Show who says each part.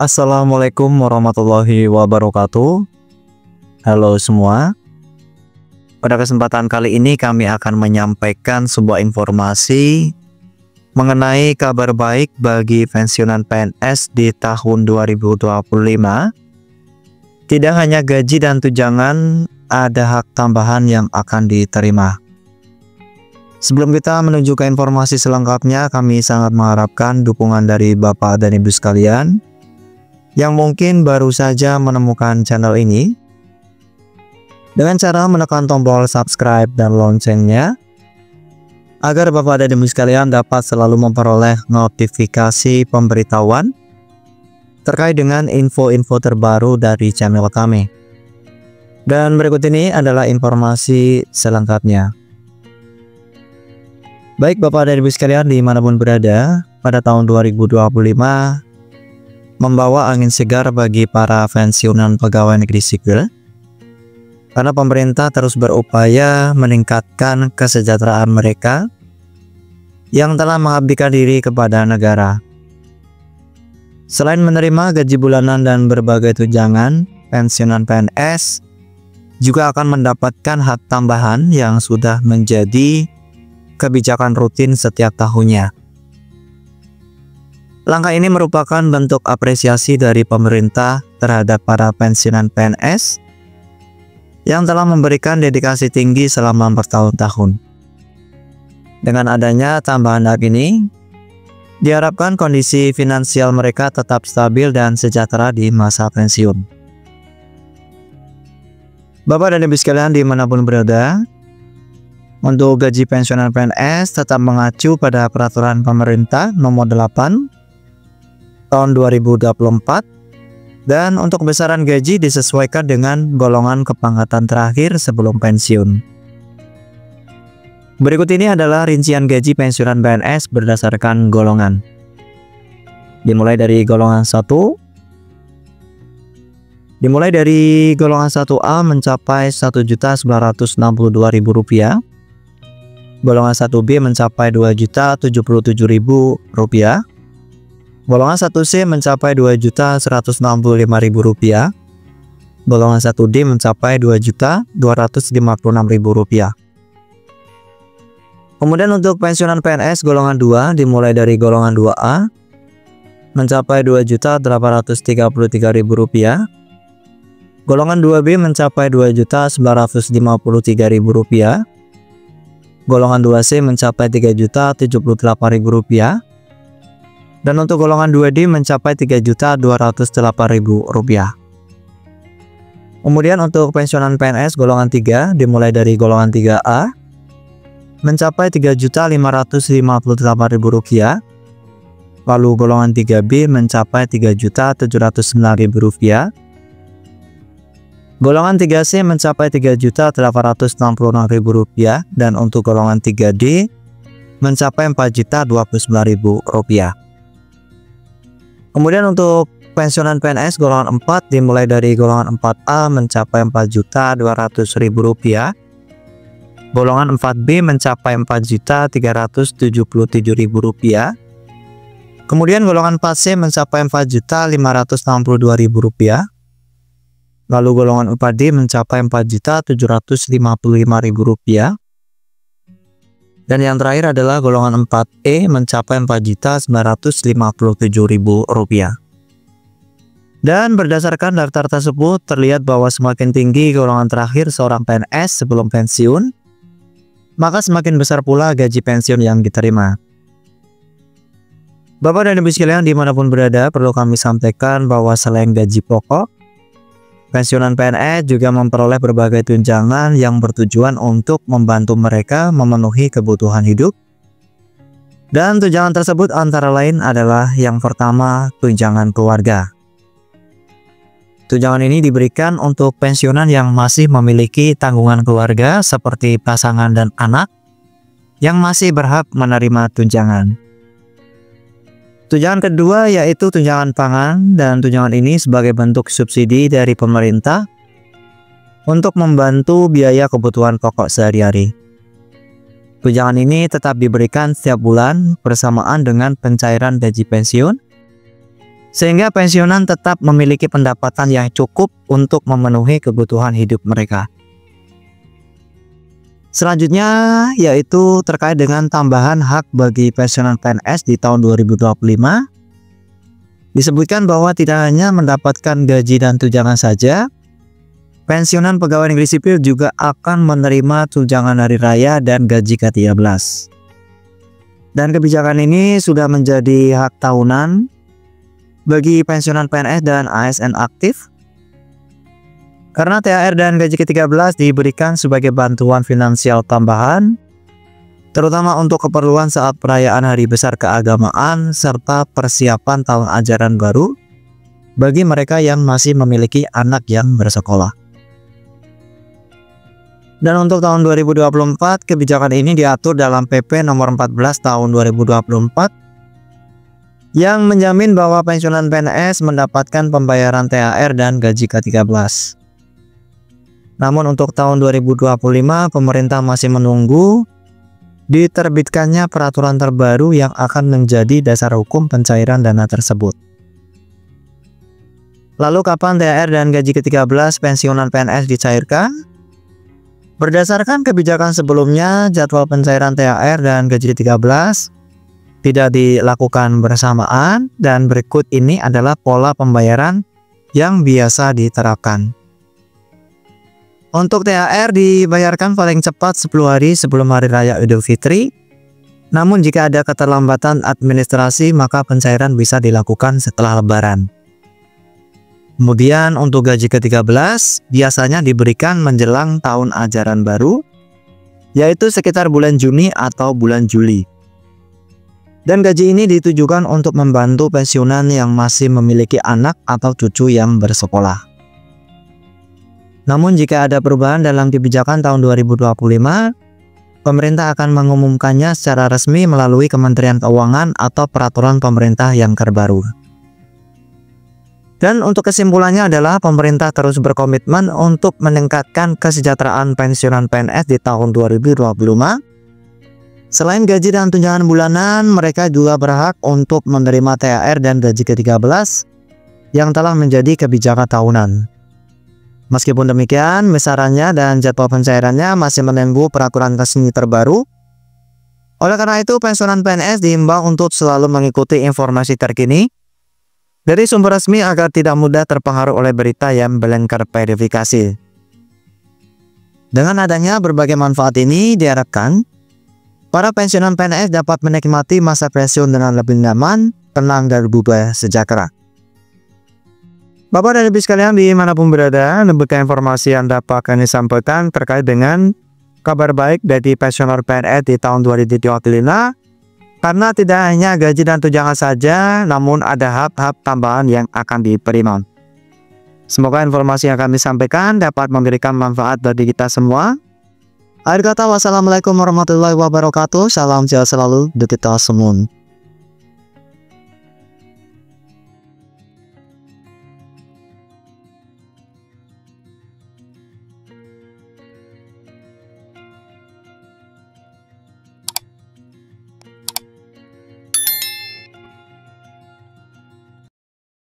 Speaker 1: Assalamualaikum warahmatullahi wabarakatuh. Halo semua. Pada kesempatan kali ini kami akan menyampaikan sebuah informasi mengenai kabar baik bagi pensiunan PNS di tahun 2025. Tidak hanya gaji dan tunjangan, ada hak tambahan yang akan diterima. Sebelum kita menuju ke informasi selengkapnya, kami sangat mengharapkan dukungan dari Bapak dan Ibu sekalian yang mungkin baru saja menemukan channel ini dengan cara menekan tombol subscribe dan loncengnya agar Bapak dan Ibu sekalian dapat selalu memperoleh notifikasi pemberitahuan terkait dengan info-info terbaru dari channel kami. Dan berikut ini adalah informasi selengkapnya. Baik Bapak dan Ibu sekalian dimanapun berada, pada tahun 2025 membawa angin segar bagi para pensiunan pegawai negeri sipil, karena pemerintah terus berupaya meningkatkan kesejahteraan mereka yang telah mengabdikan diri kepada negara. Selain menerima gaji bulanan dan berbagai tunjangan, pensiunan PNS juga akan mendapatkan hak tambahan yang sudah menjadi kebijakan rutin setiap tahunnya. Langkah ini merupakan bentuk apresiasi dari pemerintah terhadap para pensiunan PNS yang telah memberikan dedikasi tinggi selama bertahun-tahun. Dengan adanya tambahan hak ini, diharapkan kondisi finansial mereka tetap stabil dan sejahtera di masa pensiun. Bapak dan Ibu sekalian dimanapun berada, untuk gaji pensiunan PNS tetap mengacu pada peraturan pemerintah nomor 8 tahun 2024, dan untuk besaran gaji disesuaikan dengan golongan kepangkatan terakhir sebelum pensiun. Berikut ini adalah rincian gaji pensiunan PNS berdasarkan golongan. Dimulai dari golongan 1. Dimulai dari golongan 1A mencapai Rp1.962.000. Golongan 1B mencapai Rp2.077.000. Golongan 1C mencapai Rp2.165.000. Golongan 1D mencapai Rp2.256.000. Kemudian untuk pensiunan PNS golongan 2 dimulai dari golongan 2A mencapai Rp2.833.000. Golongan 2B mencapai Rp2.953.000. Golongan 2C mencapai Rp3.078.000. Dan untuk golongan 2D mencapai Rp3.208.000. Kemudian untuk pensiunan PNS golongan 3 dimulai dari golongan 3A mencapai Rp3.558.000. Lalu golongan 3B mencapai Rp3.709.000. Golongan 3C mencapai Rp3.866.000 dan untuk golongan 3D mencapai Rp4.029.000. Kemudian untuk pensiunan PNS golongan 4 dimulai dari golongan 4A mencapai Rp4.200.000. Golongan 4B mencapai Rp4.377.000. Kemudian golongan 4C mencapai Rp4.562.000. Lalu golongan 4D mencapai Rp4.755.000. Dan yang terakhir adalah golongan 4E mencapai Rp4.957.000. Dan berdasarkan daftar tersebut terlihat bahwa semakin tinggi golongan terakhir seorang PNS sebelum pensiun, maka semakin besar pula gaji pensiun yang diterima. Bapak dan Ibu sekalian dimanapun berada, perlu kami sampaikan bahwa selain gaji pokok, pensiunan PNS juga memperoleh berbagai tunjangan yang bertujuan untuk membantu mereka memenuhi kebutuhan hidup. Dan tunjangan tersebut antara lain adalah yang pertama, tunjangan keluarga. Tunjangan ini diberikan untuk pensiunan yang masih memiliki tanggungan keluarga seperti pasangan dan anak yang masih berhak menerima tunjangan. Tunjangan kedua yaitu tunjangan pangan, dan tunjangan ini sebagai bentuk subsidi dari pemerintah untuk membantu biaya kebutuhan pokok sehari-hari. Tunjangan ini tetap diberikan setiap bulan bersamaan dengan pencairan gaji pensiun sehingga pensiunan tetap memiliki pendapatan yang cukup untuk memenuhi kebutuhan hidup mereka. Selanjutnya yaitu terkait dengan tambahan hak bagi pensiunan PNS di tahun 2025. Disebutkan bahwa tidak hanya mendapatkan gaji dan tunjangan saja, pensiunan pegawai negeri sipil juga akan menerima tunjangan hari raya dan gaji ke-13. Dan kebijakan ini sudah menjadi hak tahunan bagi pensiunan PNS dan ASN aktif, karena THR dan gaji ke-13 diberikan sebagai bantuan finansial tambahan, terutama untuk keperluan saat perayaan hari besar keagamaan serta persiapan tahun ajaran baru bagi mereka yang masih memiliki anak yang bersekolah. Dan untuk tahun 2024, kebijakan ini diatur dalam PP nomor 14 tahun 2024 yang menjamin bahwa pensiunan PNS mendapatkan pembayaran THR dan gaji ke-13. Namun untuk tahun 2025, pemerintah masih menunggu diterbitkannya peraturan terbaru yang akan menjadi dasar hukum pencairan dana tersebut. Lalu kapan THR dan gaji ke-13 pensiunan PNS dicairkan? Berdasarkan kebijakan sebelumnya, jadwal pencairan THR dan gaji ke-13 tidak dilakukan bersamaan, dan berikut ini adalah pola pembayaran yang biasa diterapkan. Untuk THR dibayarkan paling cepat 10 hari sebelum Hari Raya Idul Fitri. Namun jika ada keterlambatan administrasi, maka pencairan bisa dilakukan setelah Lebaran. Kemudian untuk gaji ke-13 biasanya diberikan menjelang tahun ajaran baru, yaitu sekitar bulan Juni atau bulan Juli. Dan gaji ini ditujukan untuk membantu pensiunan yang masih memiliki anak atau cucu yang bersekolah. Namun jika ada perubahan dalam kebijakan tahun 2025, pemerintah akan mengumumkannya secara resmi melalui Kementerian Keuangan atau peraturan pemerintah yang terbaru. Dan untuk kesimpulannya adalah pemerintah terus berkomitmen untuk meningkatkan kesejahteraan pensiunan PNS di tahun 2025. Selain gaji dan tunjangan bulanan, mereka juga berhak untuk menerima THR dan gaji ke-13 yang telah menjadi kebijakan tahunan. Meskipun demikian, besarannya dan jadwal pencairannya masih menunggu peraturan resmi terbaru. Oleh karena itu, pensiunan PNS diimbau untuk selalu mengikuti informasi terkini dari sumber resmi agar tidak mudah terpengaruh oleh berita yang melanggar verifikasi. Dengan adanya berbagai manfaat ini, diharapkan para pensiunan PNS dapat menikmati masa pensiun dengan lebih nyaman, tenang, dan berubah sejahtera. Bapak dan Ibu sekalian dimanapun berada, demikian informasi yang dapat kami sampaikan terkait dengan kabar baik dari pensiunan PNS di tahun 2025, karena tidak hanya gaji dan tunjangan saja, namun ada hak-hak tambahan yang akan diterima. Semoga informasi yang kami sampaikan dapat memberikan manfaat bagi kita semua. Akhir kata, wassalamualaikum warahmatullahi wabarakatuh. Salam sehat selalu untuk kita semua.